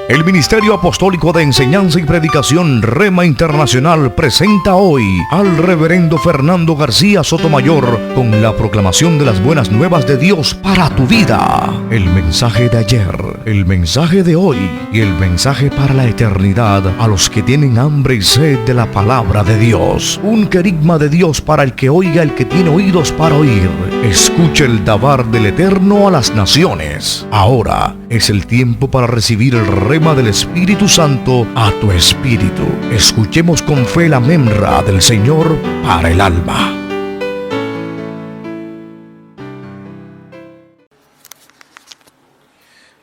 El Ministerio Apostólico de Enseñanza y Predicación Rema Internacional presenta hoy al Reverendo Fernando García Sotomayor con la proclamación de las buenas nuevas de Dios para tu vida. El mensaje de ayer, el mensaje de hoy y el mensaje para la eternidad a los que tienen hambre y sed de la palabra de Dios. Un querigma de Dios para el que oiga, el que tiene oídos para oír. Escuche el dabar del Eterno a las naciones. Ahora es el tiempo para recibir el rema del Espíritu Santo a tu espíritu. Escuchemos con fe la memra del Señor para el alma.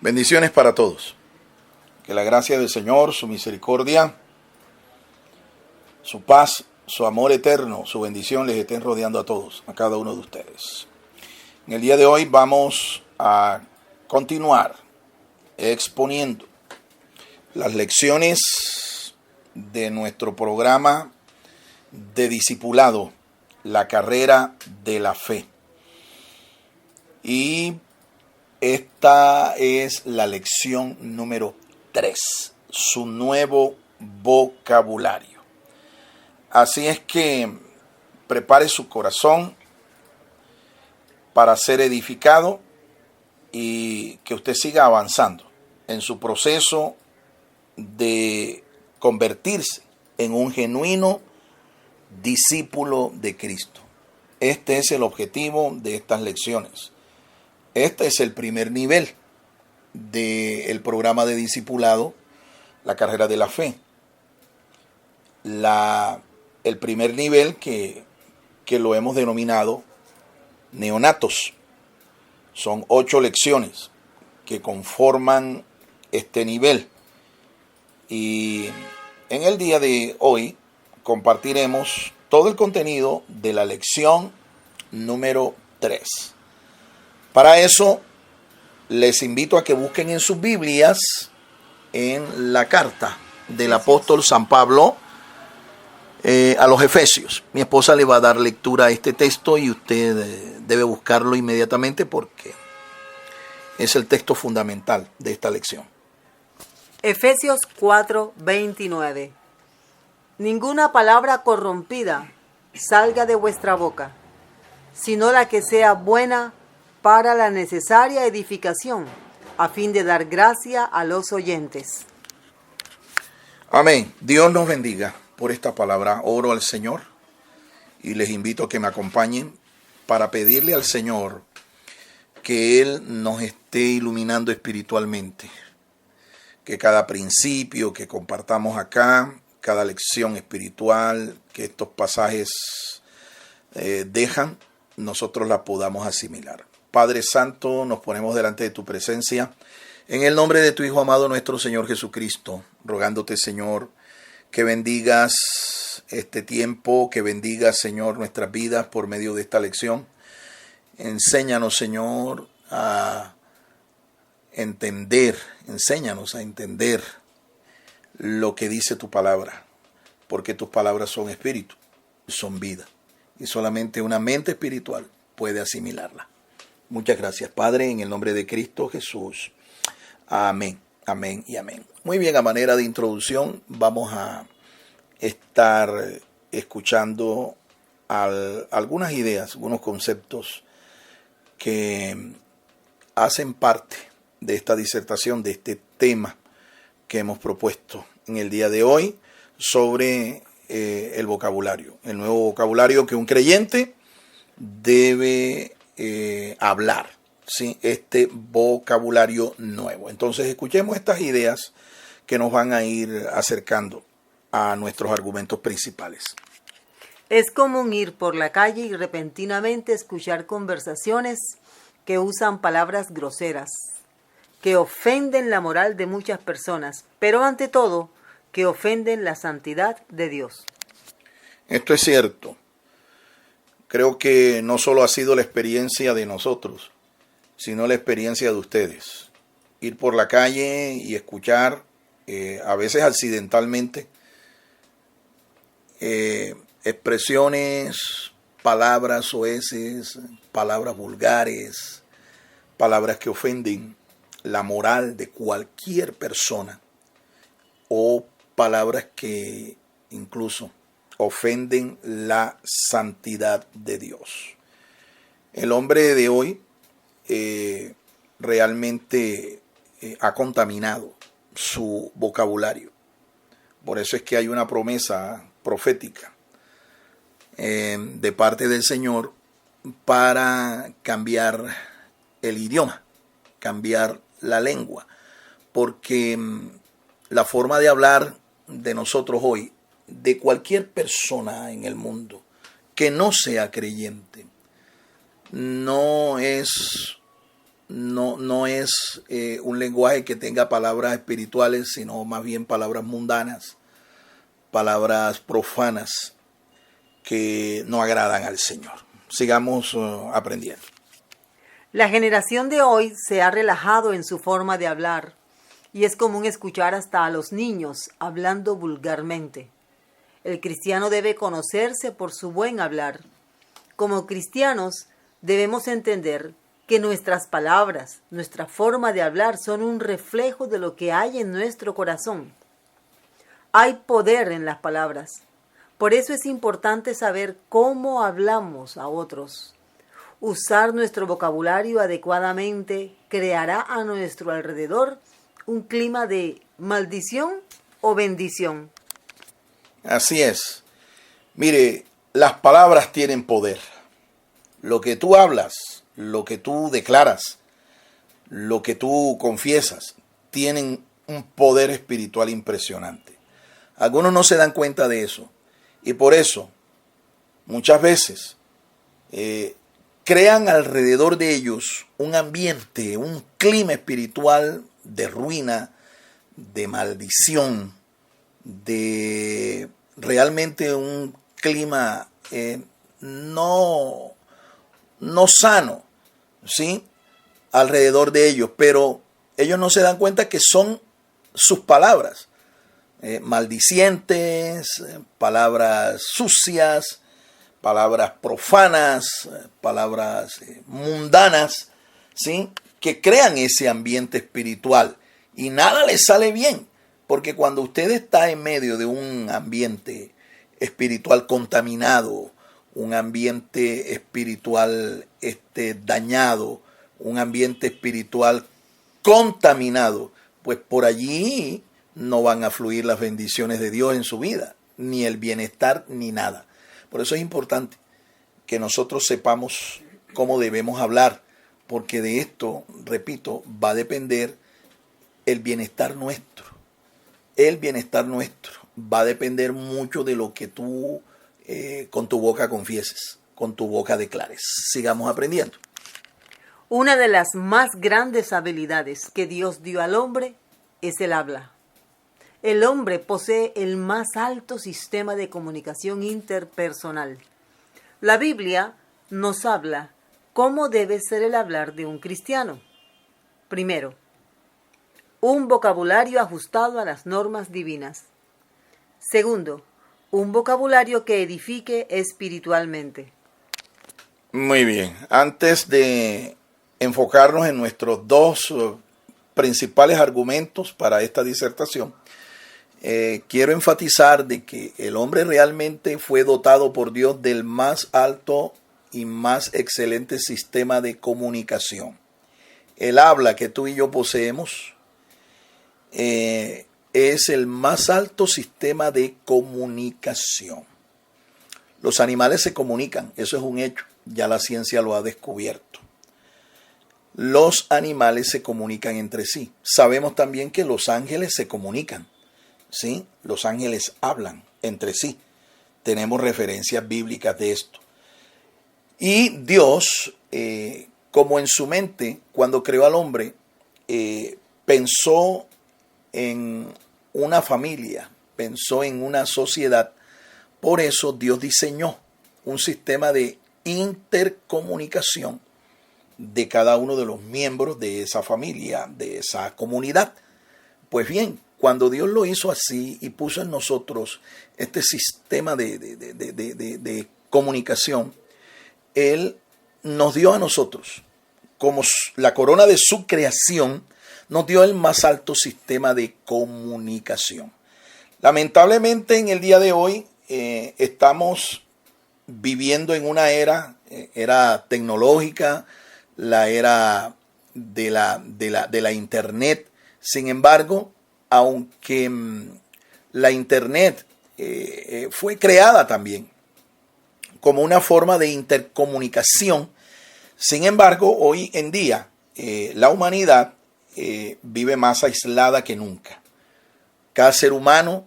Bendiciones para todos. Que la gracia del Señor, su misericordia, su paz, su amor eterno, su bendición les estén rodeando a todos, a cada uno de ustedes. En el día de hoy vamos a continuar exponiendo las lecciones de nuestro programa de discipulado, la carrera de la fe. Y esta es la lección número 3, su nuevo vocabulario. Así es que prepare su corazón para ser edificado y que usted siga avanzando en su proceso de convertirse en un genuino discípulo de Cristo. Este es el objetivo de estas lecciones. Este es el primer nivel del programa de discipulado, la carrera de la fe. El primer nivel que lo hemos denominado neonatos. Son 8 lecciones que conforman este nivel. Y en el día de hoy compartiremos todo el contenido de la lección número 3. Para eso, les invito a que busquen en sus Biblias, en la carta del apóstol San Pablo a los Efesios. Mi esposa le va a dar lectura a este texto y usted debe buscarlo inmediatamente porque es el texto fundamental de esta lección. Efesios 4:29. Ninguna palabra corrompida salga de vuestra boca, sino la que sea buena para la necesaria edificación, a fin de dar gracia a los oyentes. Amén. Dios nos bendiga por esta palabra. Oro al Señor y les invito a que me acompañen para pedirle al Señor que Él nos esté iluminando espiritualmente. Que cada principio que compartamos acá, cada lección espiritual que estos pasajes dejan, nosotros la podamos asimilar. Padre Santo, nos ponemos delante de tu presencia, en el nombre de tu Hijo amado, nuestro Señor Jesucristo, rogándote, Señor, que bendigas este tiempo, que bendigas, Señor, nuestras vidas por medio de esta lección. Enséñanos, Señor, a entender, enséñanos a entender lo que dice tu palabra, porque tus palabras son espíritu, son vida, y solamente una mente espiritual puede asimilarla. Muchas gracias, Padre, en el nombre de Cristo Jesús. Amén, amén y amén. Muy bien, a manera de introducción, vamos a estar escuchando algunas ideas, algunos conceptos que hacen parte de esta disertación, de este tema que hemos propuesto en el día de hoy sobre el vocabulario, el nuevo vocabulario que un creyente debe hablar, ¿sí? Este vocabulario nuevo. Entonces escuchemos estas ideas que nos van a ir acercando a nuestros argumentos principales. Es común ir por la calle y repentinamente escuchar conversaciones que usan palabras groseras, que ofenden la moral de muchas personas, pero ante todo, que ofenden la santidad de Dios. Esto es cierto. Creo que no solo ha sido la experiencia de nosotros, sino la experiencia de ustedes. Ir por la calle y escuchar, a veces accidentalmente, expresiones, palabras soeces, palabras vulgares, palabras que ofenden la moral de cualquier persona o palabras que incluso ofenden la santidad de Dios. El hombre de hoy realmente ha contaminado su vocabulario. Por eso es que hay una promesa profética de parte del Señor para cambiar el idioma, cambiar la lengua, porque la forma de hablar de nosotros hoy, de cualquier persona en el mundo que no sea creyente, no es un lenguaje que tenga palabras espirituales, sino más bien palabras mundanas, palabras profanas que no agradan al Señor. Sigamos aprendiendo. La generación de hoy se ha relajado en su forma de hablar y es común escuchar hasta a los niños hablando vulgarmente. El cristiano debe conocerse por su buen hablar. Como cristianos debemos entender que nuestras palabras, nuestra forma de hablar son un reflejo de lo que hay en nuestro corazón. Hay poder en las palabras. Por eso es importante saber cómo hablamos a otros. Usar nuestro vocabulario adecuadamente creará a nuestro alrededor un clima de maldición o bendición. Así es. Mire, las palabras tienen poder. Lo que tú hablas, lo que tú declaras, lo que tú confiesas, tienen un poder espiritual impresionante. Algunos no se dan cuenta de eso y por eso muchas veces crean alrededor de ellos un ambiente, un clima espiritual de ruina, de maldición, de realmente un clima no sano, ¿sí? Alrededor de ellos, pero ellos no se dan cuenta que son sus palabras, maldicientes, palabras sucias, palabras profanas, palabras mundanas, ¿sí? Que crean ese ambiente espiritual y nada les sale bien, porque cuando usted está en medio de un ambiente espiritual contaminado, un ambiente espiritual dañado, un ambiente espiritual contaminado, pues por allí no van a fluir las bendiciones de Dios en su vida, ni el bienestar, ni nada. Por eso es importante que nosotros sepamos cómo debemos hablar, porque de esto, repito, va a depender el bienestar nuestro. El bienestar nuestro va a depender mucho de lo que tú con tu boca confieses, con tu boca declares. Sigamos aprendiendo. Una de las más grandes habilidades que Dios dio al hombre es el habla. El hombre posee el más alto sistema de comunicación interpersonal. La Biblia nos habla cómo debe ser el hablar de un cristiano. Primero, un vocabulario ajustado a las normas divinas. Segundo, un vocabulario que edifique espiritualmente. Muy bien. Antes de enfocarnos en nuestros dos principales argumentos para esta disertación, quiero enfatizar de que el hombre realmente fue dotado por Dios del más alto y más excelente sistema de comunicación. El habla que tú y yo poseemos es el más alto sistema de comunicación. Los animales se comunican, eso es un hecho, ya la ciencia lo ha descubierto. Los animales se comunican entre sí. Sabemos también que los ángeles se comunican, ¿sí? Los ángeles hablan entre sí. Tenemos referencias bíblicas de esto. Y Dios, como en su mente, cuando creó al hombre, pensó en una familia, pensó en una sociedad. Por eso Dios diseñó un sistema de intercomunicación de cada uno de los miembros de esa familia, de esa comunidad. Pues bien, cuando Dios lo hizo así y puso en nosotros este sistema de comunicación, Él nos dio a nosotros, como la corona de su creación, nos dio el más alto sistema de comunicación. Lamentablemente en el día de hoy estamos viviendo en una era tecnológica, la era de la internet. Sin embargo, aunque la internet fue creada también como una forma de intercomunicación, sin embargo, hoy en día la humanidad vive más aislada que nunca. Cada ser humano,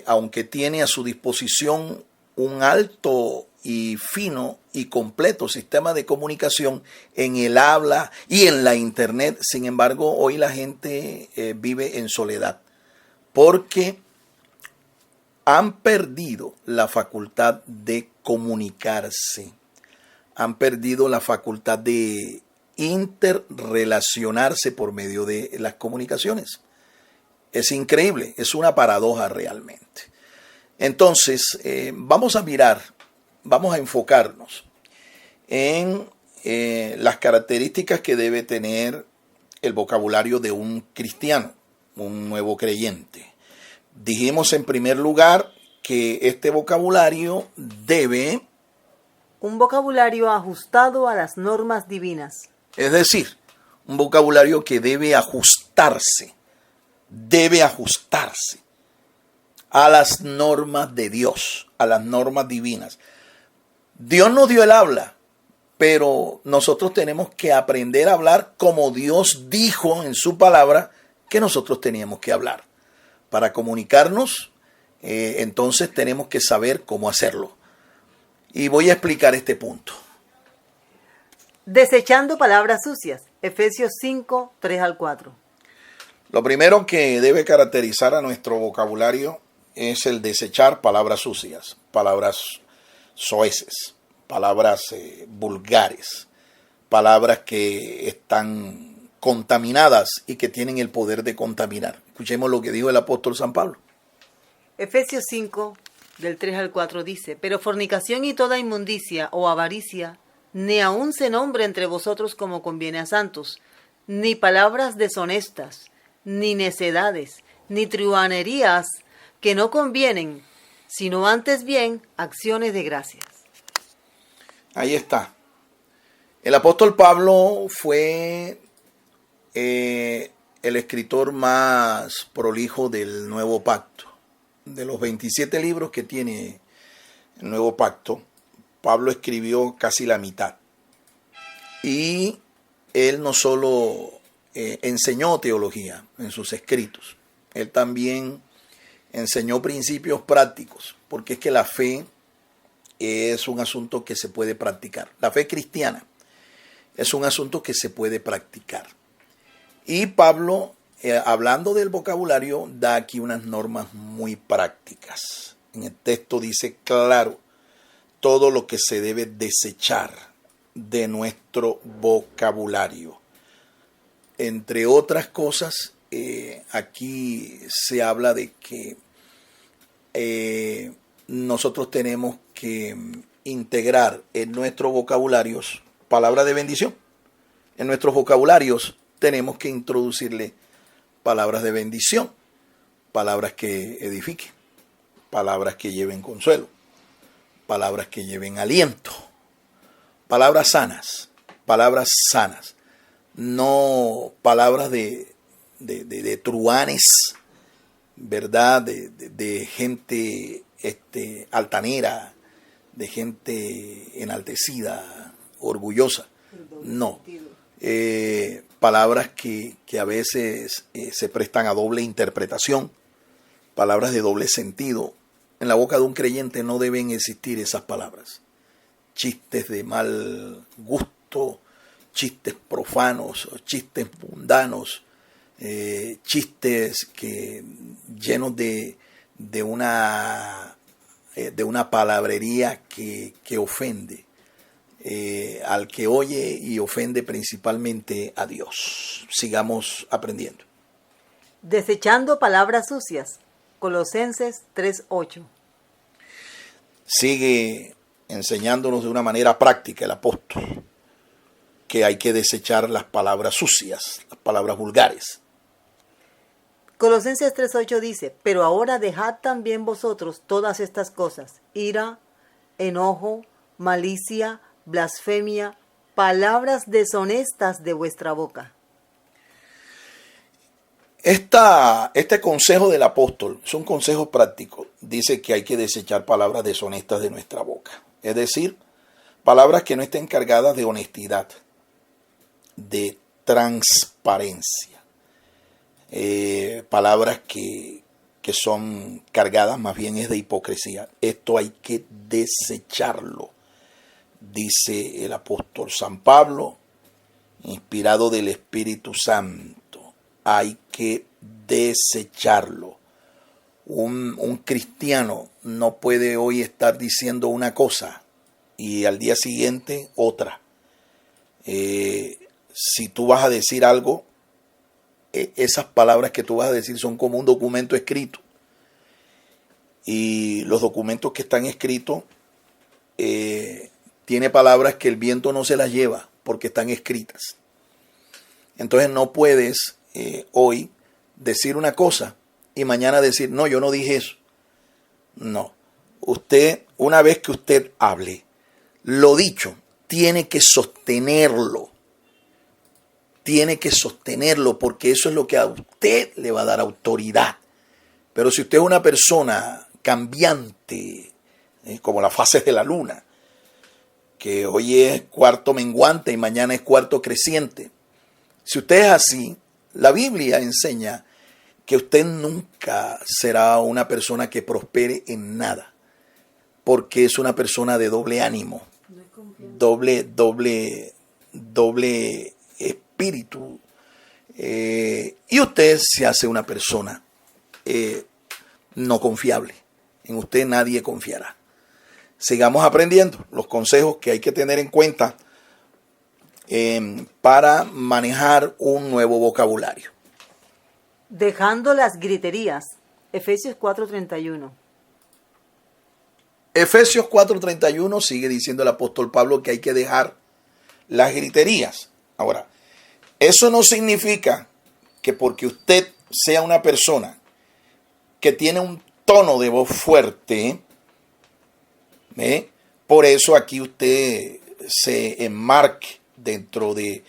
aunque tiene a su disposición un alto y fino y completo sistema de comunicación en el habla y en la internet, sin embargo, hoy la gente vive en soledad porque han perdido la facultad de comunicarse, han perdido la facultad de interrelacionarse por medio de las comunicaciones. Es increíble, es una paradoja realmente. Entonces, vamos a enfocarnos en las características que debe tener el vocabulario de un cristiano, un nuevo creyente. Dijimos en primer lugar que este vocabulario debe... Un vocabulario ajustado a las normas divinas. Es decir, un vocabulario que debe ajustarse a las normas de Dios, a las normas divinas. Dios nos dio el habla, pero nosotros tenemos que aprender a hablar como Dios dijo en su palabra que nosotros teníamos que hablar. Para comunicarnos, entonces tenemos que saber cómo hacerlo. Y voy a explicar este punto. Desechando palabras sucias. Efesios 5, 3 al 4. Lo primero que debe caracterizar a nuestro vocabulario es el desechar palabras sucias, palabras soeces, palabras vulgares, palabras que están contaminadas y que tienen el poder de contaminar. Escuchemos lo que dijo el apóstol San Pablo. Efesios 5, del 3 al 4 dice: Pero fornicación y toda inmundicia o avaricia, ni aun se nombre entre vosotros como conviene a santos, ni palabras deshonestas, ni necedades, ni truhanerías que no convienen, sino antes bien acciones de gracias. Ahí está. El apóstol Pablo fue el escritor más prolijo del Nuevo Pacto. De los 27 libros que tiene el Nuevo Pacto, Pablo escribió casi la mitad. Y él no solo enseñó teología en sus escritos, él también enseñó principios prácticos, porque es que la fe es un asunto que se puede practicar. La fe cristiana es un asunto que se puede practicar. Y Pablo, hablando del vocabulario, da aquí unas normas muy prácticas. En el texto dice claro todo lo que se debe desechar de nuestro vocabulario. Entre otras cosas, aquí se habla de que nosotros tenemos que integrar en nuestros vocabularios palabras de bendición. En nuestros vocabularios tenemos que introducirle palabras de bendición, palabras que edifiquen, palabras que lleven consuelo, palabras que lleven aliento, palabras sanas, no palabras de truhanes, ¿verdad? De gente altanera, de gente enaltecida, orgullosa. No. Palabras que a veces se prestan a doble interpretación, palabras de doble sentido. En la boca de un creyente no deben existir esas palabras. Chistes de mal gusto, chistes profanos, chistes mundanos, chistes llenos de una palabrería que ofende al que oye y ofende principalmente a Dios. Sigamos aprendiendo. Desechando palabras sucias. Colosenses 3:8. Sigue enseñándonos de una manera práctica el apóstol que hay que desechar las palabras sucias, las palabras vulgares. Colosenses 3:8 dice, pero ahora dejad también vosotros todas estas cosas, ira, enojo, malicia, blasfemia, palabras deshonestas de vuestra boca. Este consejo del apóstol es un consejo práctico. Dice que hay que desechar palabras deshonestas de nuestra boca. Es decir, palabras que no estén cargadas de honestidad, de transparencia. Palabras que son cargadas más bien es de hipocresía. Esto hay que desecharlo. Dice el apóstol San Pablo, inspirado del Espíritu Santo. Hay que desecharlo. Un cristiano no puede hoy estar diciendo una cosa y al día siguiente otra. Si tú vas a decir algo, esas palabras que tú vas a decir son como un documento escrito. Y los documentos que están escritos tiene palabras que el viento no se las lleva porque están escritas. Entonces no puedes hoy decir una cosa y mañana decir, no, yo no dije eso. No. Usted, una vez que usted hable, lo dicho, tiene que sostenerlo. Tiene que sostenerlo porque eso es lo que a usted le va a dar autoridad. Pero si usted es una persona cambiante, como las fases de la luna, que hoy es cuarto menguante y mañana es cuarto creciente. Si usted es así, la Biblia enseña que usted nunca será una persona que prospere en nada, porque es una persona de doble ánimo, doble espíritu, y usted se hace una persona no confiable. En usted nadie confiará. Sigamos aprendiendo los consejos que hay que tener en cuenta para manejar un nuevo vocabulario. Dejando las griterías. Efesios 4:31. Efesios 4:31 sigue diciendo el apóstol Pablo que hay que dejar las griterías. Ahora, eso no significa que porque usted sea una persona que tiene un tono de voz fuerte, por eso aquí usted se enmarque dentro de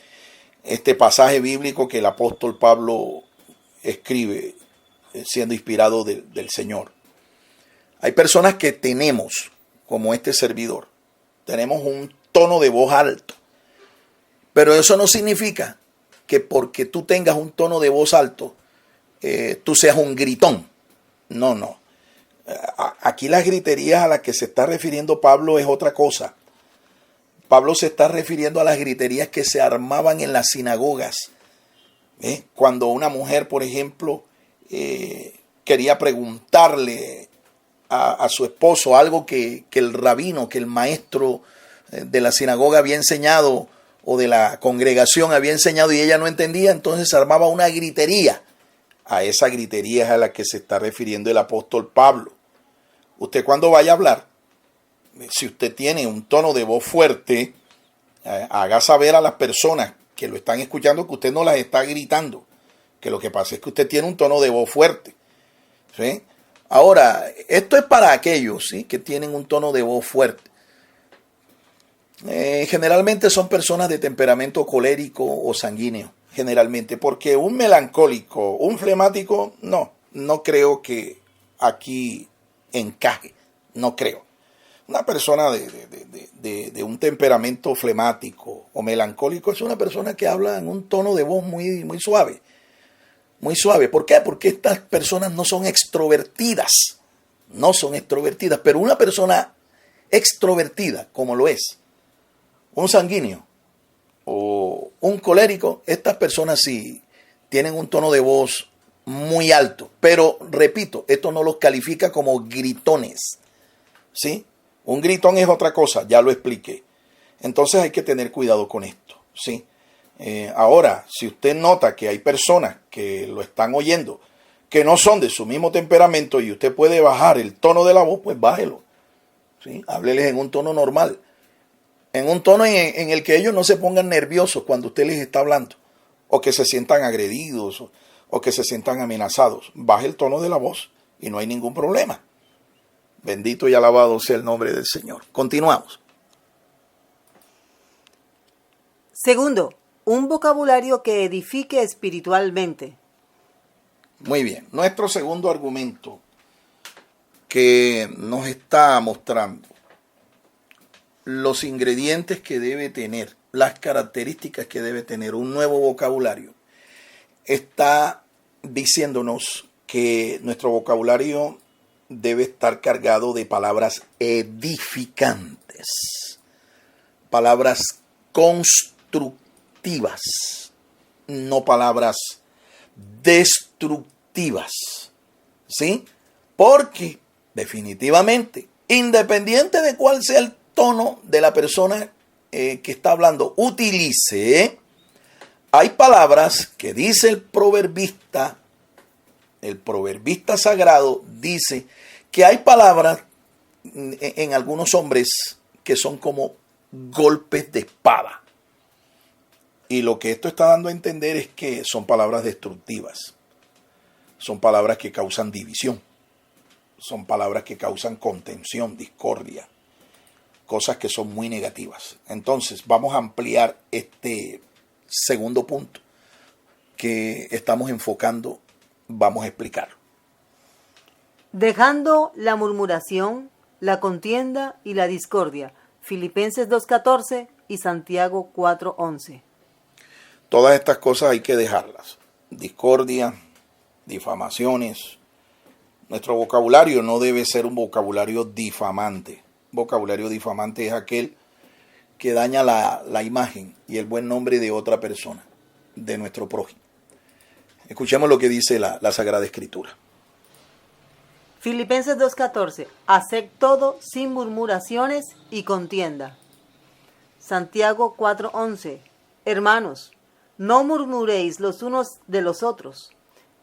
este pasaje bíblico que el apóstol Pablo escribe siendo inspirado del Señor. Hay personas que tenemos, como este servidor, tenemos un tono de voz alto, pero eso no significa que porque tú tengas un tono de voz alto, tú seas un gritón. No. Aquí las griterías a las que se está refiriendo Pablo es otra cosa. Pablo se está refiriendo a las griterías que se armaban en las sinagogas. Cuando una mujer, por ejemplo, quería preguntarle a su esposo algo que el rabino, que el maestro de la sinagoga había enseñado o de la congregación había enseñado y ella no entendía, entonces se armaba una gritería. A esa gritería es a la que se está refiriendo el apóstol Pablo. Usted cuando vaya a hablar, si usted tiene un tono de voz fuerte, haga saber a las personas que lo están escuchando que usted no las está gritando, que lo que pasa es que usted tiene un tono de voz fuerte. ¿Sí? Ahora, esto es para aquellos, ¿sí?, que tienen un tono de voz fuerte. Generalmente son personas de temperamento colérico o sanguíneo, generalmente, porque un melancólico, un flemático, no creo que aquí encaje, no creo. Una persona de un temperamento flemático o melancólico es una persona que habla en un tono de voz muy suave. Muy suave. ¿Por qué? Porque estas personas no son extrovertidas. No son extrovertidas. Pero una persona extrovertida, como lo es un sanguíneo o un colérico, estas personas sí tienen un tono de voz muy alto. Pero, repito, esto no los califica como gritones. ¿Sí? Un gritón es otra cosa, ya lo expliqué. Entonces hay que tener cuidado con esto, ¿sí? Ahora, si usted nota que hay personas que lo están oyendo, que no son de su mismo temperamento y usted puede bajar el tono de la voz, pues bájelo, ¿sí? Hábleles en un tono normal, en un tono en el que ellos no se pongan nerviosos cuando usted les está hablando, o que se sientan agredidos, o que se sientan amenazados. Baje el tono de la voz y no hay ningún problema. Bendito y alabado sea el nombre del Señor. Continuamos. Segundo, un vocabulario que edifique espiritualmente. Muy bien. Nuestro segundo argumento que nos está mostrando los ingredientes que debe tener, las características que debe tener un nuevo vocabulario, está diciéndonos que nuestro vocabulario debe estar cargado de palabras edificantes, palabras constructivas, no palabras destructivas, ¿sí? Porque definitivamente, independiente de cuál sea el tono de la persona que está hablando, utilice, hay palabras que dice el proverbista sagrado, dice que hay palabras en algunos hombres que son como golpes de espada. Y lo que esto está dando a entender es que son palabras destructivas. Son palabras que causan división. Son palabras que causan contención, discordia. Cosas que son muy negativas. Entonces, vamos a ampliar este segundo punto que estamos enfocando. Vamos a explicar. Dejando la murmuración, la contienda y la discordia. Filipenses 2:14 y Santiago 4:11. Todas estas cosas hay que dejarlas. Discordia, difamaciones. Nuestro vocabulario no debe ser un vocabulario difamante. Vocabulario difamante es aquel que daña la imagen y el buen nombre de otra persona, de nuestro prójimo. Escuchemos lo que dice la Sagrada Escritura. Filipenses 2:14. Haced todo sin murmuraciones y contienda. Santiago 4:11. Hermanos, no murmuréis los unos de los otros.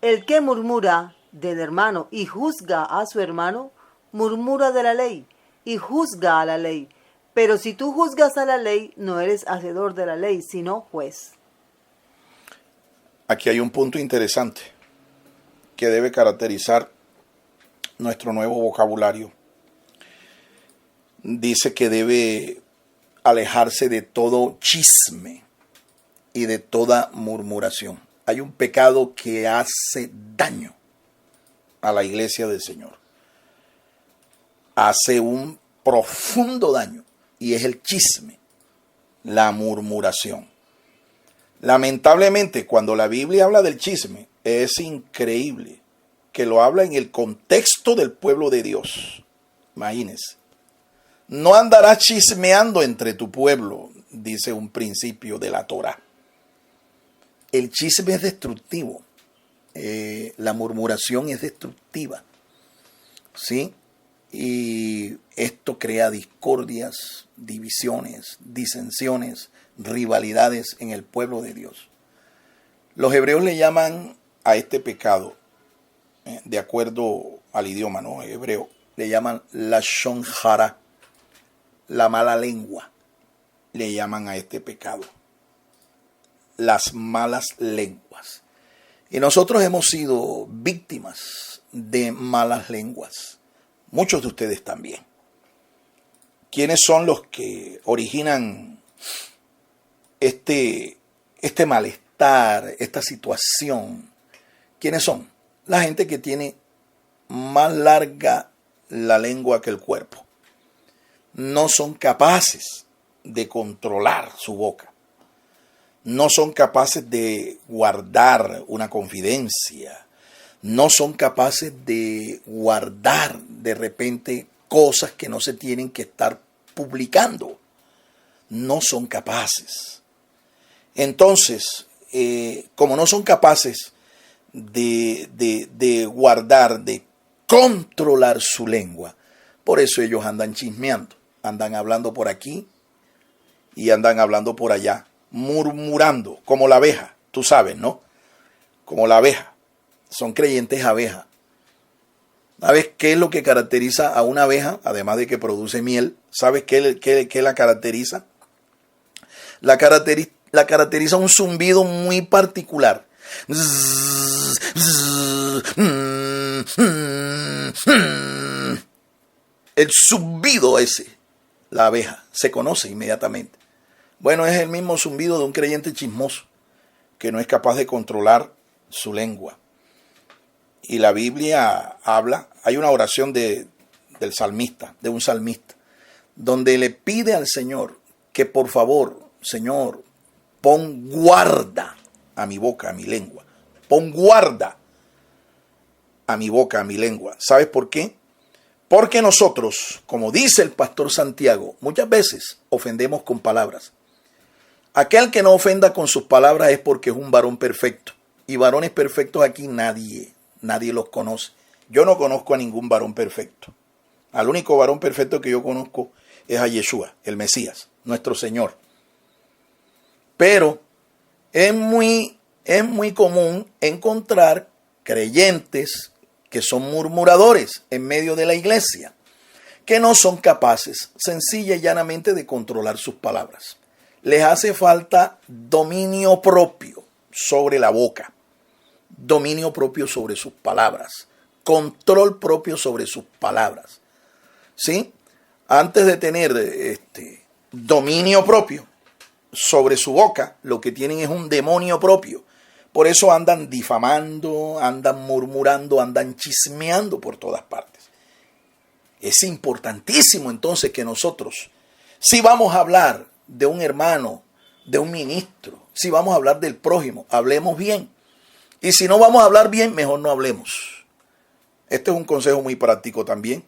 El que murmura del hermano y juzga a su hermano, murmura de la ley y juzga a la ley. Pero si tú juzgas a la ley, no eres hacedor de la ley, sino juez. Aquí hay un punto interesante que debe caracterizar nuestro nuevo vocabulario. Dice que debe alejarse de todo chisme y de toda murmuración. Hay un pecado que hace daño a la iglesia del Señor. Hace un profundo daño y es el chisme, la murmuración. Lamentablemente, cuando la Biblia habla del chisme, es increíble que lo habla en el contexto del pueblo de Dios. Imagínense. No andarás chismeando entre tu pueblo, dice un principio de la Torá. El chisme es destructivo. La murmuración es destructiva. ¿Sí? Y esto crea discordias, divisiones, disensiones, rivalidades en el pueblo de Dios. Los hebreos le llaman a este pecado, de acuerdo al idioma, ¿no? Hebreo, le llaman lashon hara, la mala lengua. Le llaman a este pecado las malas lenguas. Y nosotros hemos sido víctimas de malas lenguas. Muchos de ustedes también. ¿Quiénes son los que originan este malestar, esta situación? ¿Quiénes son? La gente que tiene más larga la lengua que el cuerpo. No son capaces de controlar su boca. No son capaces de guardar una confidencia. No son capaces de guardar de repente cosas que no se tienen que estar publicando. No son capaces. Entonces, como no son capaces de guardar, de controlar su lengua, por eso ellos andan chismeando, andan hablando por aquí y andan hablando por allá, murmurando, como la abeja, tú sabes, ¿no? Como la abeja. Son creyentes abejas. ¿Sabes qué es lo que caracteriza a una abeja? Además de que produce miel, ¿sabes qué la caracteriza? La caracteriza un zumbido muy particular. El zumbido ese, la abeja, se conoce inmediatamente. Bueno, es el mismo zumbido de un creyente chismoso que no es capaz de controlar su lengua. Y la Biblia habla, hay una oración del salmista, de un salmista, donde le pide al Señor que por favor, Señor, pon guarda a mi boca, a mi lengua. Pon guarda a mi boca, a mi lengua. ¿Sabes por qué? Porque nosotros, como dice el pastor Santiago, muchas veces ofendemos con palabras. Aquel que no ofenda con sus palabras es porque es un varón perfecto. Y varones perfectos aquí nadie los conoce. Yo no conozco a ningún varón perfecto. Al único varón perfecto que yo conozco es a Yeshua, el Mesías, nuestro Señor. Pero es muy común encontrar creyentes que son murmuradores en medio de la iglesia, que no son capaces sencilla y llanamente de controlar sus palabras. Les hace falta dominio propio sobre la boca, dominio propio sobre sus palabras, control propio sobre sus palabras. ¿Sí? Antes de tener dominio propio sobre su boca, lo que tienen es un demonio propio. Por eso andan difamando, andan murmurando, andan chismeando por todas partes. Es importantísimo entonces que nosotros, si vamos a hablar de un hermano, de un ministro, si vamos a hablar del prójimo, hablemos bien. Y si no vamos a hablar bien, mejor no hablemos. Este es un consejo muy práctico también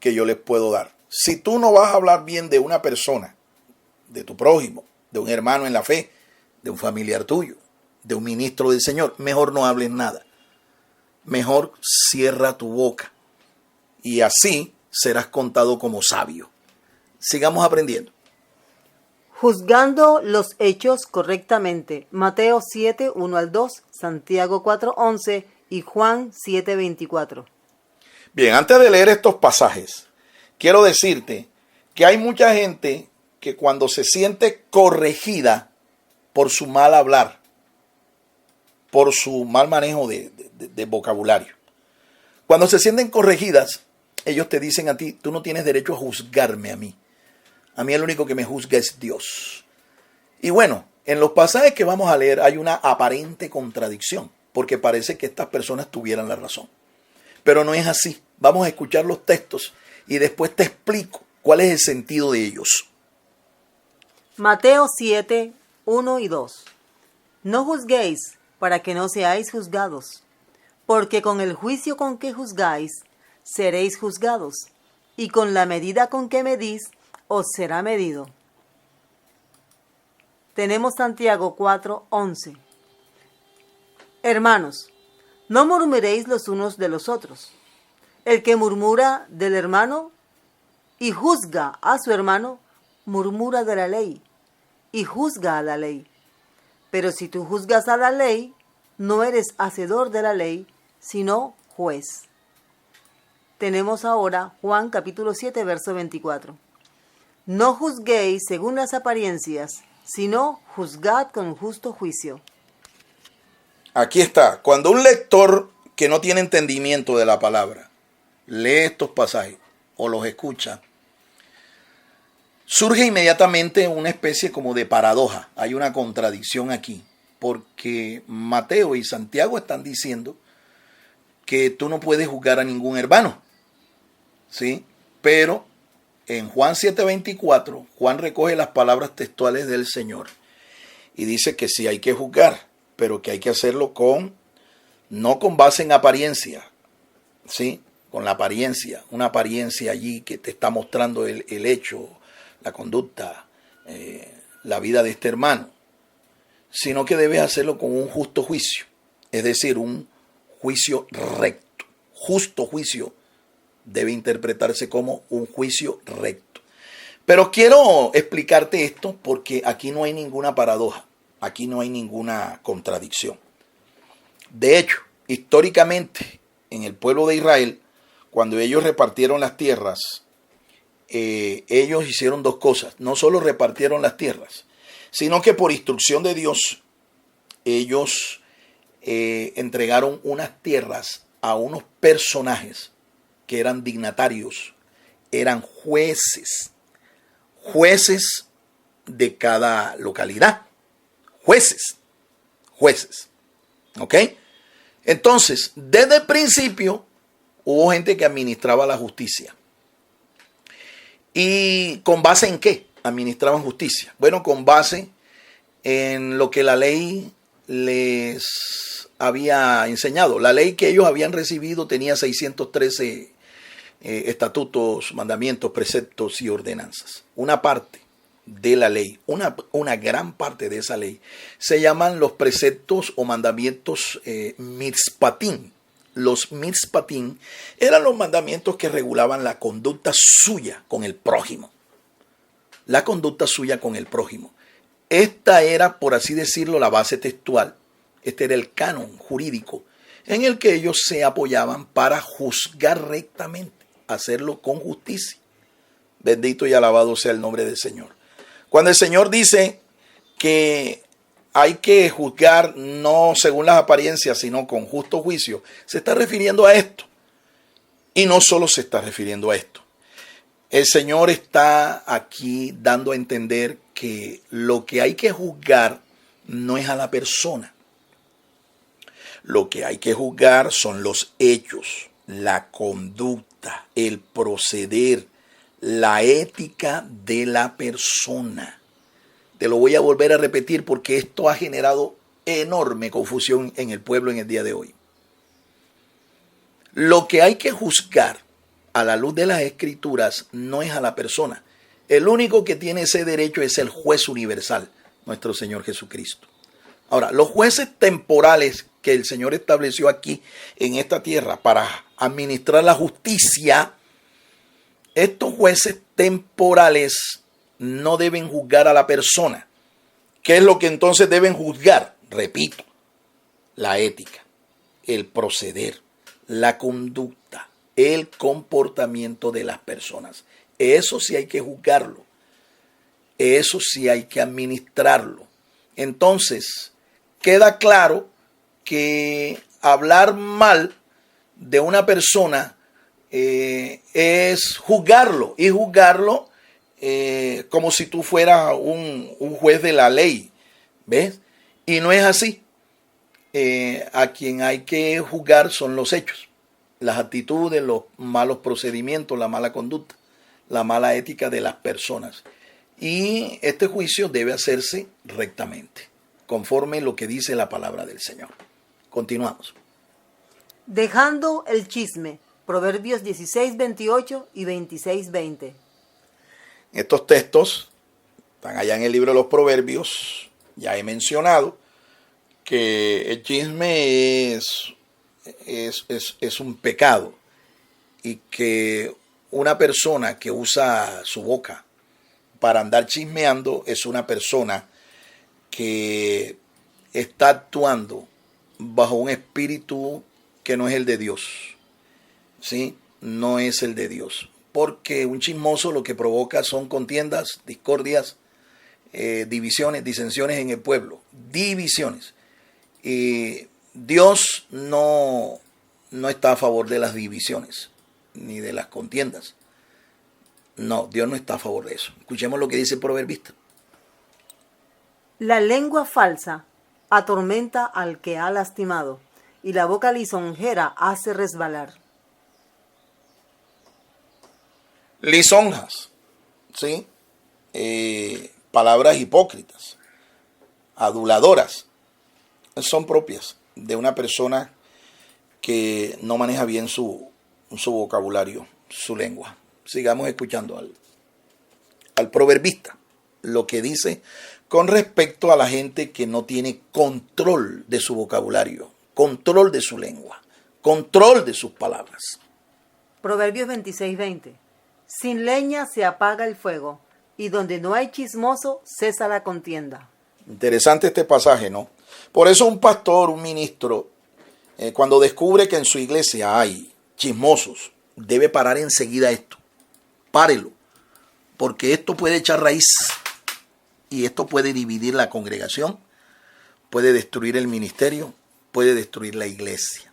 que yo les puedo dar. Si tú no vas a hablar bien de una persona, de tu prójimo, de un hermano en la fe, de un familiar tuyo, de un ministro del Señor, mejor no hables nada. Mejor cierra tu boca y así serás contado como sabio. Sigamos aprendiendo. Juzgando los hechos correctamente. Mateo 7, 1 al 2, Santiago 4, 11 y Juan 7, 24. Bien, antes de leer estos pasajes, quiero decirte que hay mucha gente que cuando se siente corregida por su mal hablar, por su mal manejo de vocabulario, cuando se sienten corregidas, ellos te dicen a ti, tú no tienes derecho a juzgarme a mí. A mí el único que me juzga es Dios. Y bueno, en los pasajes que vamos a leer hay una aparente contradicción, porque parece que estas personas tuvieran la razón. Pero no es así. Vamos a escuchar los textos y después te explico cuál es el sentido de ellos. Mateo 7, 1 y 2. No juzguéis para que no seáis juzgados, porque con el juicio con que juzgáis, seréis juzgados, y con la medida con que medís, os será medido. Tenemos Santiago 4, 11. Hermanos, no murmuréis los unos de los otros. El que murmura del hermano y juzga a su hermano, murmura de la ley y juzga a la ley. Pero si tú juzgas a la ley, no eres hacedor de la ley, sino juez. Tenemos ahora Juan capítulo 7, verso 24. No juzguéis según las apariencias, sino juzgad con justo juicio. Aquí está. Cuando un lector que no tiene entendimiento de la palabra lee estos pasajes o los escucha, surge inmediatamente una especie como de paradoja. Hay una contradicción aquí, porque Mateo y Santiago están diciendo que tú no puedes juzgar a ningún hermano, ¿sí? Pero en Juan 7:24, Juan recoge las palabras textuales del Señor y dice que sí hay que juzgar, pero que hay que hacerlo no con base en apariencia, ¿sí? Con la apariencia, una apariencia allí que te está mostrando el hecho, la conducta, la vida de este hermano, sino que debes hacerlo con un justo juicio, es decir, un juicio recto. Justo juicio debe interpretarse como un juicio recto. Pero quiero explicarte esto porque aquí no hay ninguna paradoja, aquí no hay ninguna contradicción. De hecho, históricamente, en el pueblo de Israel, cuando ellos repartieron las tierras, ellos hicieron dos cosas. No solo repartieron las tierras, sino que por instrucción de Dios, ellos entregaron unas tierras a unos personajes que eran dignatarios, eran jueces de cada localidad, jueces, ¿ok? Entonces, desde el principio hubo gente que administraba la justicia. ¿Y con base en qué administraban justicia? Bueno, con base en lo que la ley les había enseñado. La ley que ellos habían recibido tenía 613 estatutos, mandamientos, preceptos y ordenanzas. Una parte de la ley, una gran parte de esa ley, se llaman los preceptos o mandamientos mitzpatim. Los mitzpatim eran los mandamientos que regulaban la conducta suya con el prójimo. La conducta suya con el prójimo. Esta era, por así decirlo, la base textual. Este era el canon jurídico en el que ellos se apoyaban para juzgar rectamente, hacerlo con justicia. Bendito y alabado sea el nombre del Señor. Cuando el Señor dice que hay que juzgar no según las apariencias, sino con justo juicio, se está refiriendo a esto. Y no solo se está refiriendo a esto. El Señor está aquí dando a entender que lo que hay que juzgar no es a la persona. Lo que hay que juzgar son los hechos, la conducta, el proceder, la ética de la persona. Te lo voy a volver a repetir porque esto ha generado enorme confusión en el pueblo en el día de hoy. Lo que hay que juzgar a la luz de las Escrituras no es a la persona. El único que tiene ese derecho es el juez universal, nuestro Señor Jesucristo. Ahora, los jueces temporales que el Señor estableció aquí en esta tierra para administrar la justicia, estos jueces temporales no deben juzgar a la persona. ¿Qué es lo que entonces deben juzgar? Repito, la ética, el proceder, la conducta, el comportamiento de las personas. Eso sí hay que juzgarlo. Eso sí hay que administrarlo. Entonces, queda claro que hablar mal de una persona es juzgarlo. Y juzgarlo como si tú fueras un juez de la ley. ¿Ves? Y no es así. A quien hay que juzgar son los hechos, las actitudes, los malos procedimientos, la mala conducta, la mala ética de las personas. Y este juicio debe hacerse rectamente, conforme lo que dice la palabra del Señor. Continuamos. Dejando el chisme. Proverbios 16:28 y 26:20. Estos textos están allá en el libro de los Proverbios. Ya he mencionado que el chisme es un pecado y que una persona que usa su boca para andar chismeando es una persona que está actuando bajo un espíritu que no es el de Dios. ¿Sí? No es el de Dios. Porque un chismoso lo que provoca son contiendas, discordias, divisiones, disensiones en el pueblo. Divisiones. Y Dios no está a favor de las divisiones, ni de las contiendas. No, Dios no está a favor de eso. Escuchemos lo que dice el proverbista. La lengua falsa atormenta al que ha lastimado, y la boca lisonjera hace resbalar. Lisonjas, ¿sí? Palabras hipócritas, aduladoras, son propias de una persona que no maneja bien su vocabulario, su lengua. Sigamos escuchando al proverbista, lo que dice con respecto a la gente que no tiene control de su vocabulario, control de su lengua, control de sus palabras. Proverbios 26:20. Sin leña se apaga el fuego, y donde no hay chismoso cesa la contienda. Interesante este pasaje, ¿no? Por eso un pastor, un ministro, cuando descubre que en su iglesia hay chismosos, debe parar enseguida esto. Párelo, porque esto puede echar raíz y esto puede dividir la congregación, puede destruir el ministerio puede destruir la iglesia.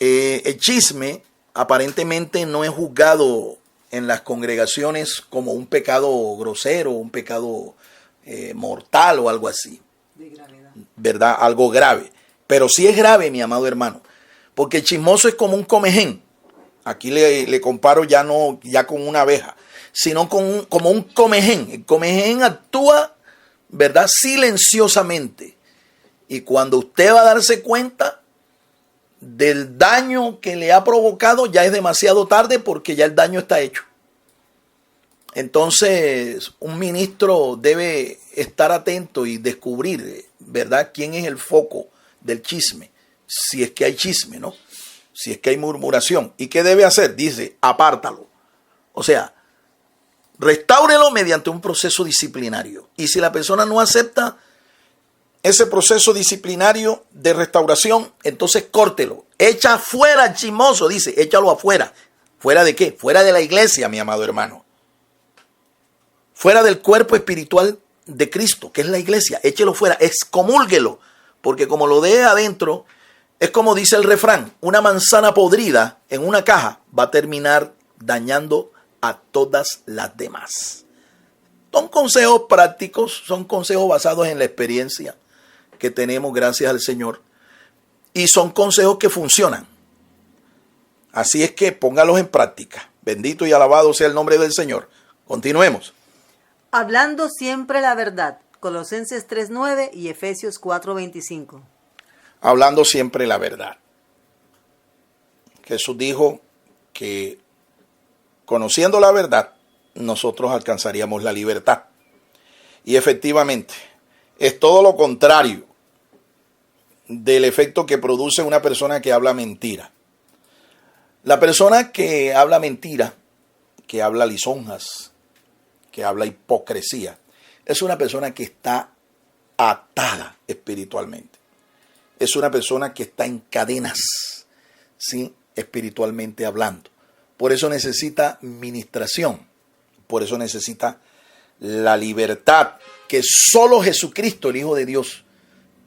El chisme aparentemente no es juzgado en las congregaciones como un pecado grosero, un pecado mortal o algo así. De gravedad. ¿Verdad? Algo grave. Pero sí es grave, mi amado hermano, porque el chismoso es como un comején. Aquí le comparo ya no ya con una abeja, sino como un comején. El comején actúa, ¿verdad?, silenciosamente. Y cuando usted va a darse cuenta del daño que le ha provocado, ya es demasiado tarde porque ya el daño está hecho. Entonces, un ministro debe estar atento y descubrir, ¿verdad?, quién es el foco del chisme, si es que hay chisme, ¿no? Si es que hay murmuración. ¿Y qué debe hacer? Dice, apártalo. O sea, restáurelo mediante un proceso disciplinario. Y si la persona no acepta ese proceso disciplinario de restauración, entonces córtelo. Echa fuera al chismoso, dice, échalo afuera. ¿Fuera de qué? Fuera de la iglesia, mi amado hermano. Fuera del cuerpo espiritual de Cristo, que es la iglesia. Échelo fuera, excomúlguelo. Porque como lo deje adentro, es como dice el refrán, una manzana podrida en una caja va a terminar dañando a todas las demás. Son consejos prácticos, son consejos basados en la experiencia que tenemos gracias al Señor. Y son consejos que funcionan. Así es que póngalos en práctica. Bendito y alabado sea el nombre del Señor. Continuemos. Hablando siempre la verdad. Colosenses 3:9 y Efesios 4:25. Hablando siempre la verdad. Jesús dijo que conociendo la verdad, nosotros alcanzaríamos la libertad. Y efectivamente, es todo lo contrario del efecto que produce una persona que habla mentira. La persona que habla mentira, que habla lisonjas, que habla hipocresía, es una persona que está atada espiritualmente. Es una persona que está en cadenas, ¿sí?, espiritualmente hablando. Por eso necesita ministración. Por eso necesita la libertad que solo Jesucristo, el Hijo de Dios,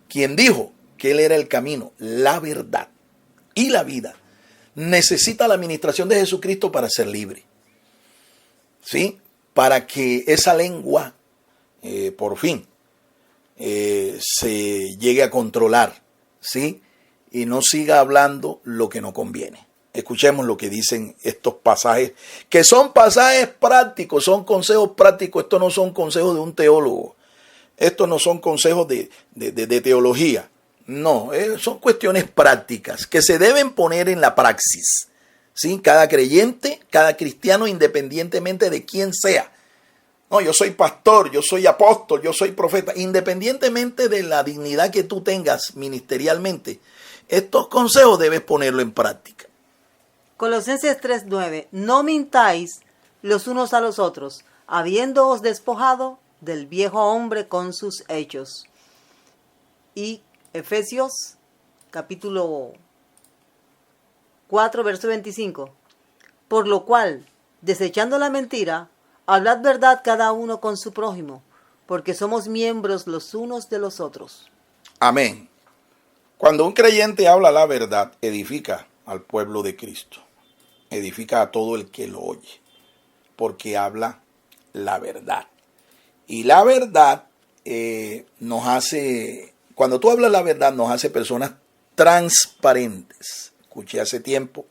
quien dijo que Él era el camino, la verdad y la vida, necesita la ministración de Jesucristo para ser libre. ¿Sí? Para que esa lengua, por fin, se llegue a controlar, ¿sí? Y no siga hablando lo que no conviene. Escuchemos lo que dicen estos pasajes, que son pasajes prácticos, son consejos prácticos. Estos no son consejos de un teólogo. Estos no son consejos de teología. No, son cuestiones prácticas que se deben poner en la praxis. ¿Sí? Cada creyente, cada cristiano, independientemente de quién sea. No, yo soy pastor, yo soy apóstol, yo soy profeta. Independientemente de la dignidad que tú tengas ministerialmente, estos consejos debes ponerlo en práctica. Colosenses 3:9. No mintáis los unos a los otros, habiéndoos despojado del viejo hombre con sus hechos. Y Efesios capítulo 4, verso 25. Por lo cual, desechando la mentira, hablad verdad cada uno con su prójimo, porque somos miembros los unos de los otros. Amén. Cuando un creyente habla la verdad, edifica al pueblo de Cristo. Edifica a todo el que lo oye, porque habla la verdad. Y la verdad nos hace, cuando tú hablas la verdad, nos hace personas transparentes. Escuché hace tiempo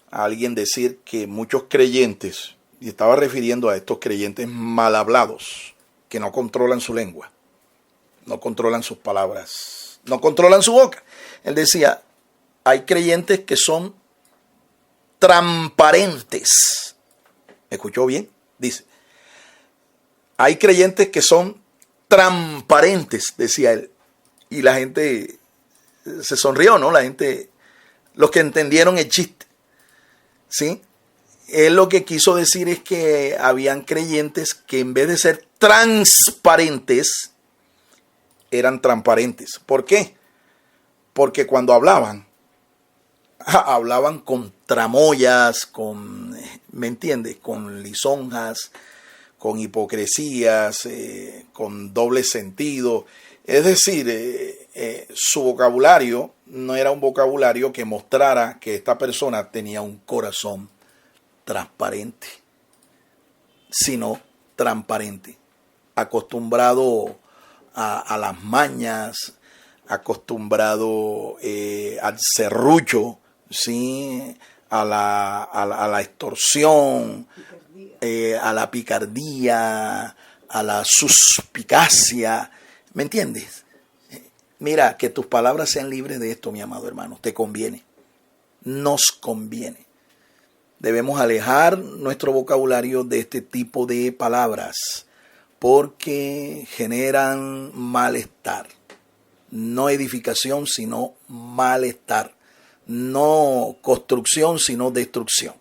a alguien decir que muchos creyentes, y estaba refiriendo a estos creyentes mal hablados, que no controlan su lengua, no controlan sus palabras, no controlan su boca. Él decía, hay creyentes que son transparentes. ¿Escuchó bien? Dice, hay creyentes que son transparentes, decía él. Y la gente se sonrió, ¿no? La gente, los que entendieron el chiste, ¿sí? Él lo que quiso decir es que habían creyentes que en vez de ser transparentes, eran transparentes. ¿Por qué? Porque cuando hablaban con tramoyas, ¿me entiendes? Con lisonjas, con hipocresías, con doble sentido. Es decir, su vocabulario no era un vocabulario que mostrara que esta persona tenía un corazón transparente, sino transparente, acostumbrado a las mañas, acostumbrado al serrucho, ¿sí? a la extorsión, a la picardía, a la suspicacia. ¿Me entiendes? Mira, que tus palabras sean libres de esto, mi amado hermano. Te conviene. Nos conviene. Debemos alejar nuestro vocabulario de este tipo de palabras porque generan malestar. No edificación, sino malestar. No construcción, sino destrucción.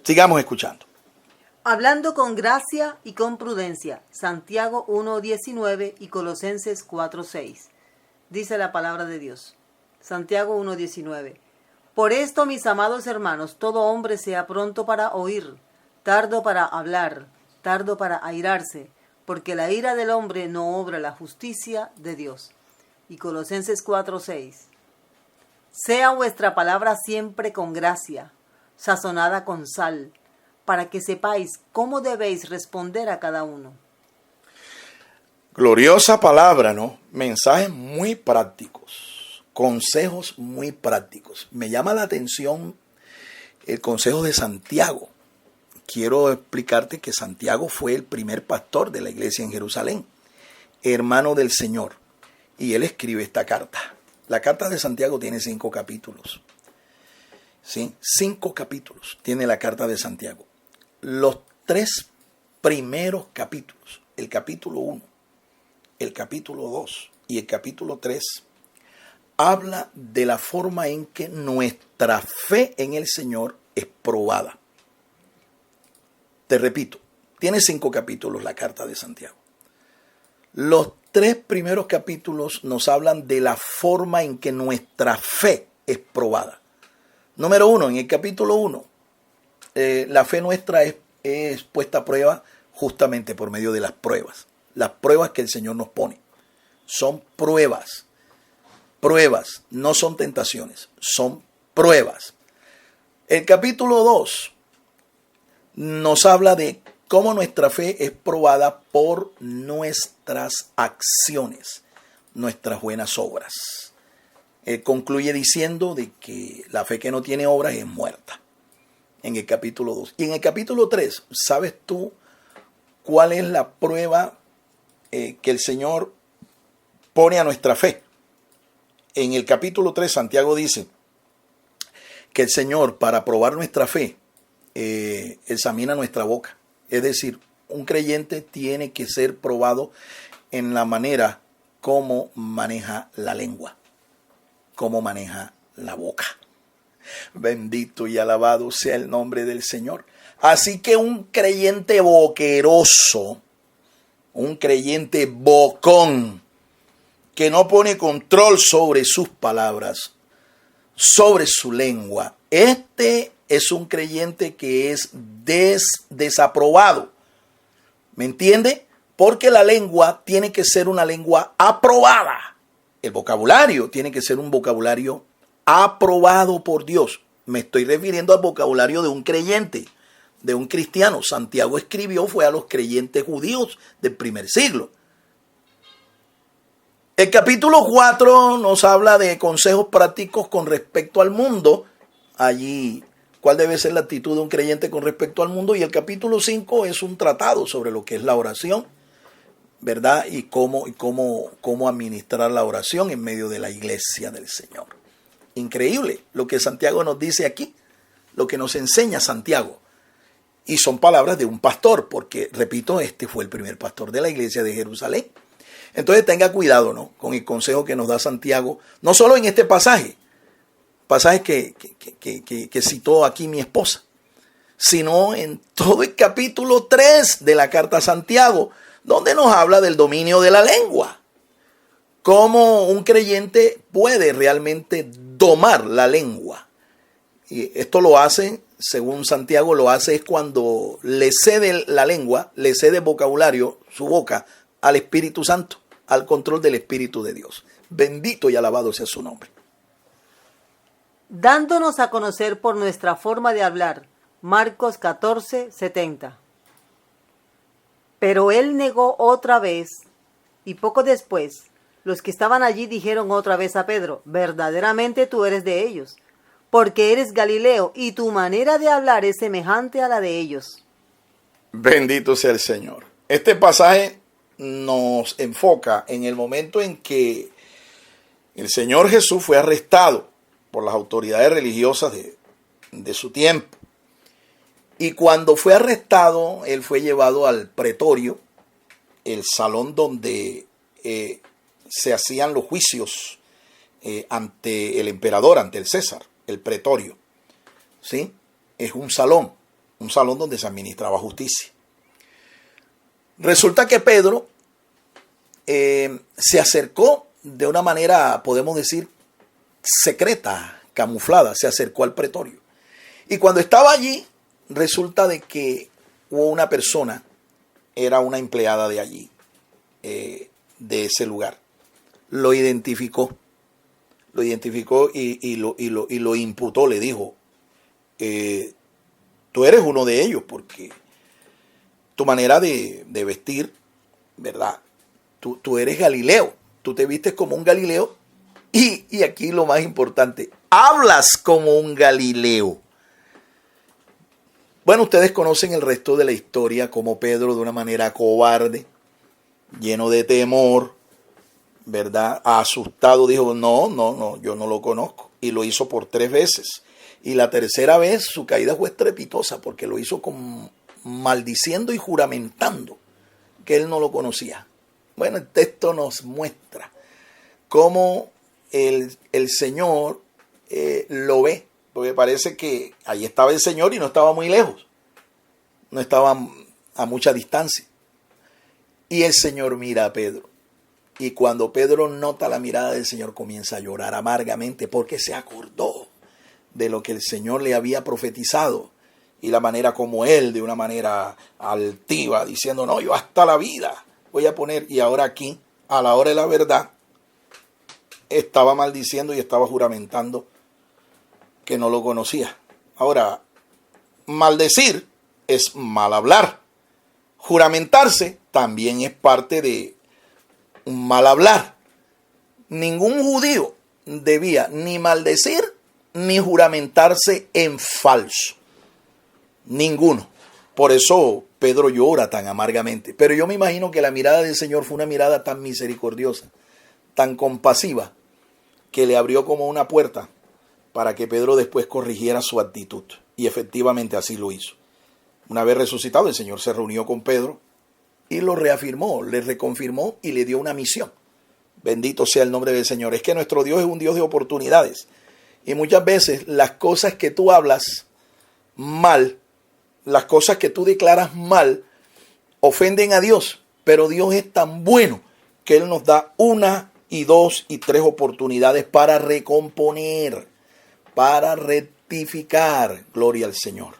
Sigamos escuchando. Hablando con gracia y con prudencia. Santiago 1:19 y Colosenses 4:6. Dice la palabra de Dios. Santiago 1:19. Por esto, mis amados hermanos, todo hombre sea pronto para oír, tardo para hablar, tardo para airarse, porque la ira del hombre no obra la justicia de Dios. Y Colosenses 4:6. Sea vuestra palabra siempre con gracia, sazonada con sal, para que sepáis cómo debéis responder a cada uno. Gloriosa palabra, ¿no? Mensajes muy prácticos, consejos muy prácticos. Me llama la atención el consejo de Santiago. Quiero explicarte que Santiago fue el primer pastor de la iglesia en Jerusalén, hermano del Señor, y él escribe esta carta. La carta de Santiago tiene 5 capítulos. ¿Sí? 5 capítulos tiene la carta de Santiago. Los 3 primeros capítulos, el capítulo 1, el capítulo 2 y el capítulo 3, habla de la forma en que nuestra fe en el Señor es probada. Te repito, tiene 5 capítulos la carta de Santiago. Los 3 primeros capítulos nos hablan de la forma en que nuestra fe es probada. Número 1, en el capítulo 1, la fe nuestra es puesta a prueba justamente por medio de las pruebas. Las pruebas que el Señor nos pone son pruebas. Pruebas, no son tentaciones, son pruebas. El capítulo 2 nos habla de cómo nuestra fe es probada por nuestras acciones, nuestras buenas obras. Él concluye diciendo de que la fe que no tiene obras es muerta, en el capítulo 2. Y en el capítulo 3, ¿sabes tú cuál es la prueba que el Señor pone a nuestra fe? En el capítulo 3, Santiago dice que el Señor, para probar nuestra fe, examina nuestra boca. Es decir, un creyente tiene que ser probado en la manera como maneja la lengua, cómo maneja la boca. Bendito y alabado sea el nombre del Señor. Así que un creyente boqueroso, un creyente bocón, que no pone control sobre sus palabras, sobre su lengua, este es un creyente que es desaprobado. ¿Me entiende? Porque la lengua tiene que ser una lengua aprobada. El vocabulario tiene que ser un vocabulario aprobado por Dios. Me estoy refiriendo al vocabulario de un creyente, de un cristiano. Santiago escribió fue a los creyentes judíos del primer siglo. El capítulo 4 nos habla de consejos prácticos con respecto al mundo. Allí, ¿cuál debe ser la actitud de un creyente con respecto al mundo? Y el capítulo 5 es un tratado sobre lo que es la oración, ¿verdad? Y cómo administrar la oración en medio de la iglesia del Señor. Increíble lo que Santiago nos dice aquí, lo que nos enseña Santiago. Y son palabras de un pastor, porque, repito, este fue el primer pastor de la iglesia de Jerusalén. Entonces tenga cuidado, ¿no?, con el consejo que nos da Santiago, no solo en este pasaje que citó aquí mi esposa, sino en todo el capítulo 3 de la carta a Santiago, donde nos habla del dominio de la lengua. Cómo un creyente puede realmente domar la lengua. Y esto lo hace, según Santiago, lo hace es cuando le cede la lengua, le cede el vocabulario, su boca, al Espíritu Santo, al control del Espíritu de Dios. Bendito y alabado sea su nombre. Dándonos a conocer por nuestra forma de hablar. Marcos 14:70. Pero él negó otra vez, y poco después, los que estaban allí dijeron otra vez a Pedro: verdaderamente tú eres de ellos, porque eres Galileo, y tu manera de hablar es semejante a la de ellos. Bendito sea el Señor. Este pasaje nos enfoca en el momento en que el Señor Jesús fue arrestado por las autoridades religiosas de su tiempo. Y cuando fue arrestado, él fue llevado al pretorio, el salón donde se hacían los juicios ante el emperador, ante el César, el pretorio. ¿Sí? Es un salón donde se administraba justicia. Resulta que Pedro se acercó de una manera, podemos decir, secreta, camuflada, se acercó al pretorio. Y cuando estaba allí, resulta de que hubo una persona, era una empleada de allí, de ese lugar. Lo identificó y lo imputó, le dijo, tú eres uno de ellos porque tu manera de vestir, ¿verdad? Tú eres Galileo, tú te vistes como un Galileo y aquí lo más importante, hablas como un Galileo. Bueno, ustedes conocen el resto de la historia, como Pedro de una manera cobarde, lleno de temor, ¿verdad? Asustado dijo, no, yo no lo conozco. Y lo hizo por 3 veces. Y la tercera vez su caída fue estrepitosa porque lo hizo maldiciendo y juramentando que él no lo conocía. Bueno, el texto nos muestra cómo el Señor lo ve. Porque parece que ahí estaba el Señor y no estaba muy lejos. No estaba a mucha distancia. Y el Señor mira a Pedro. Y cuando Pedro nota la mirada del Señor, comienza a llorar amargamente porque se acordó de lo que el Señor le había profetizado. Y la manera como él, de una manera altiva, diciendo, no, yo hasta la vida voy a poner. Y ahora aquí, a la hora de la verdad, estaba maldiciendo y estaba juramentando que no lo conocía. Ahora, maldecir es mal hablar. Juramentarse también es parte de un mal hablar. Ningún judío debía ni maldecir ni juramentarse en falso. Ninguno. Por eso Pedro llora tan amargamente. Pero yo me imagino que la mirada del Señor fue una mirada tan misericordiosa, tan compasiva, que le abrió como una puerta para que Pedro después corrigiera su actitud. Y efectivamente así lo hizo. Una vez resucitado, el Señor se reunió con Pedro y lo reafirmó, le reconfirmó y le dio una misión. Bendito sea el nombre del Señor. Es que nuestro Dios es un Dios de oportunidades. Y muchas veces las cosas que tú hablas mal, las cosas que tú declaras mal, ofenden a Dios. Pero Dios es tan bueno que Él nos da 1 y 2 y 3 oportunidades para recomponer, para rectificar. Gloria al Señor.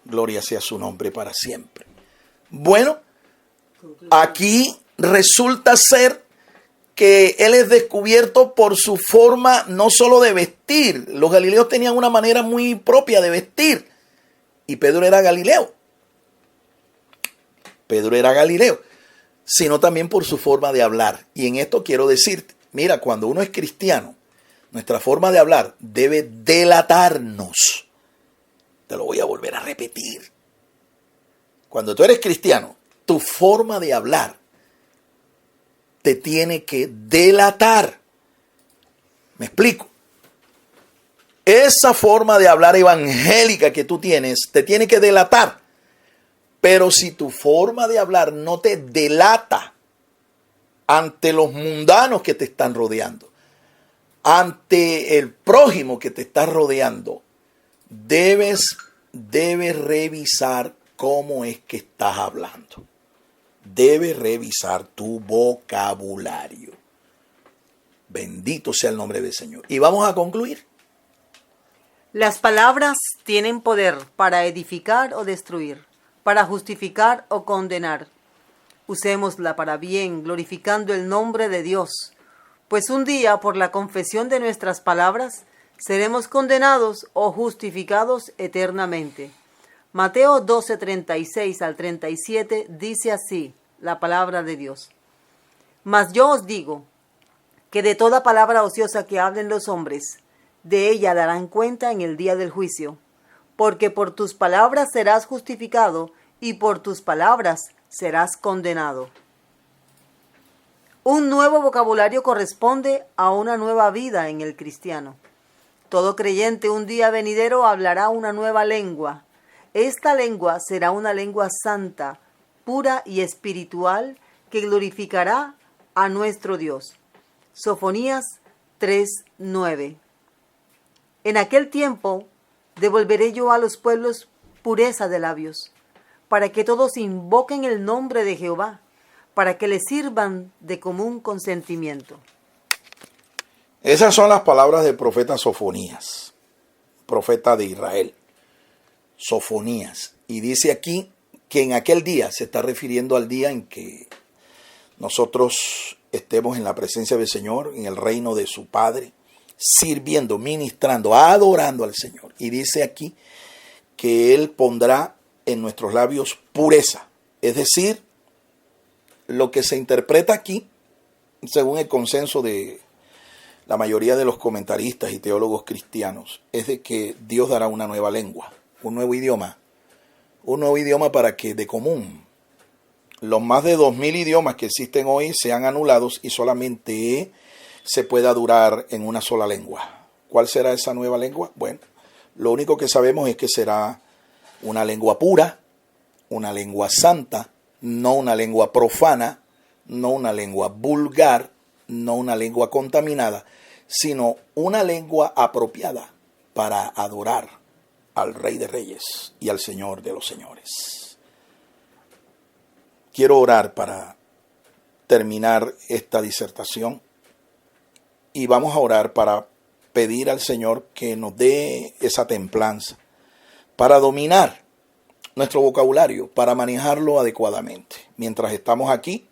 Gloria sea su nombre para siempre. Bueno, aquí resulta ser que él es descubierto por su forma no solo de vestir. Los galileos tenían una manera muy propia de vestir. Y Pedro era Galileo. Pedro era Galileo. Sino también por su forma de hablar. Y en esto quiero decirte, mira, cuando uno es cristiano, nuestra forma de hablar debe delatarnos. Te lo voy a volver a repetir. Cuando tú eres cristiano, tu forma de hablar te tiene que delatar. ¿Me explico? Esa forma de hablar evangélica que tú tienes te tiene que delatar. Pero si tu forma de hablar no te delata ante los mundanos que te están rodeando, ante el prójimo que te está rodeando, debes revisar cómo es que estás hablando. Debes revisar tu vocabulario. Bendito sea el nombre del Señor. Y vamos a concluir. Las palabras tienen poder para edificar o destruir, para justificar o condenar. Usémosla para bien, glorificando el nombre de Dios, Pues un día, por la confesión de nuestras palabras, seremos condenados o justificados eternamente. Mateo 12, 36 al 37 dice así la palabra de Dios. Mas yo os digo que de toda palabra ociosa que hablen los hombres, de ella darán cuenta en el día del juicio, porque por tus palabras serás justificado y por tus palabras serás condenado. Un nuevo vocabulario corresponde a una nueva vida en el cristiano. Todo creyente un día venidero hablará una nueva lengua. Esta lengua será una lengua santa, pura y espiritual que glorificará a nuestro Dios. Sofonías 3:9. En aquel tiempo devolveré yo a los pueblos pureza de labios, para que todos invoquen el nombre de Jehová, para que le sirvan de común consentimiento. Esas son las palabras del profeta Sofonías, profeta de Israel. Sofonías. Y dice aquí que en aquel día, se está refiriendo al día en que nosotros estemos en la presencia del Señor, en el reino de su Padre, sirviendo, ministrando, adorando al Señor. Y dice aquí que Él pondrá en nuestros labios pureza. Es decir, lo que se interpreta aquí, según el consenso de la mayoría de los comentaristas y teólogos cristianos, es de que Dios dará una nueva lengua, un nuevo idioma para que de común los más de 2000 idiomas que existen hoy sean anulados y solamente se pueda adorar en una sola lengua. ¿Cuál será esa nueva lengua? Bueno, lo único que sabemos es que será una lengua pura, una lengua santa, no una lengua profana, no una lengua vulgar, no una lengua contaminada, sino una lengua apropiada para adorar al Rey de Reyes y al Señor de los Señores. Quiero orar para terminar esta disertación y vamos a orar para pedir al Señor que nos dé esa templanza para dominar nuestro vocabulario, para manejarlo adecuadamente mientras estamos aquí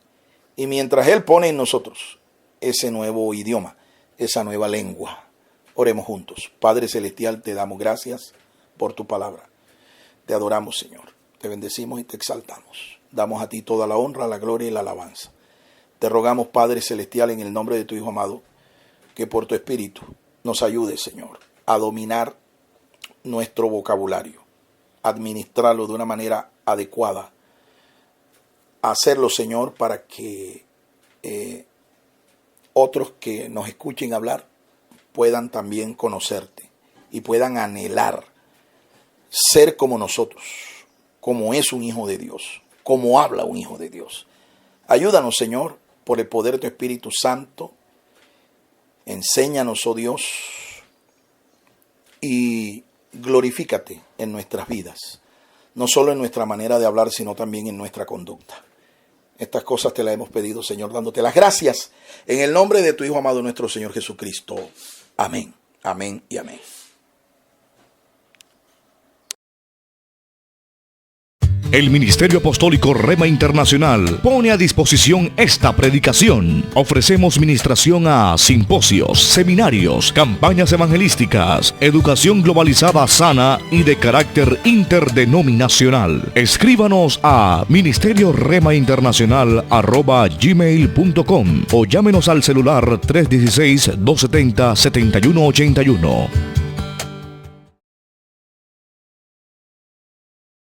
y mientras Él pone en nosotros ese nuevo idioma, esa nueva lengua. Oremos juntos. Padre Celestial, te damos gracias por tu palabra. Te adoramos, Señor. Te bendecimos y te exaltamos. Damos a ti toda la honra, la gloria y la alabanza. Te rogamos, Padre Celestial, en el nombre de tu Hijo amado, que por tu Espíritu nos ayude, Señor, a dominar nuestro vocabulario, administrarlo de una manera adecuada, hacerlo, Señor, para que otros que nos escuchen hablar puedan también conocerte y puedan anhelar ser como nosotros, como es un hijo de Dios, como habla un hijo de Dios. Ayúdanos, Señor, por el poder de tu Espíritu Santo. Enséñanos, oh Dios, y glorifícate en nuestras vidas, no solo en nuestra manera de hablar, sino también en nuestra conducta. Estas cosas te las hemos pedido, Señor, dándote las gracias en el nombre de tu Hijo amado, nuestro Señor Jesucristo. Amén, amén y amén. El Ministerio Apostólico Rema Internacional pone a disposición esta predicación. Ofrecemos ministración a simposios, seminarios, campañas evangelísticas, educación globalizada sana y de carácter interdenominacional. Escríbanos a ministerioremainternacional@gmail.com o llámenos al celular 316-270-7181.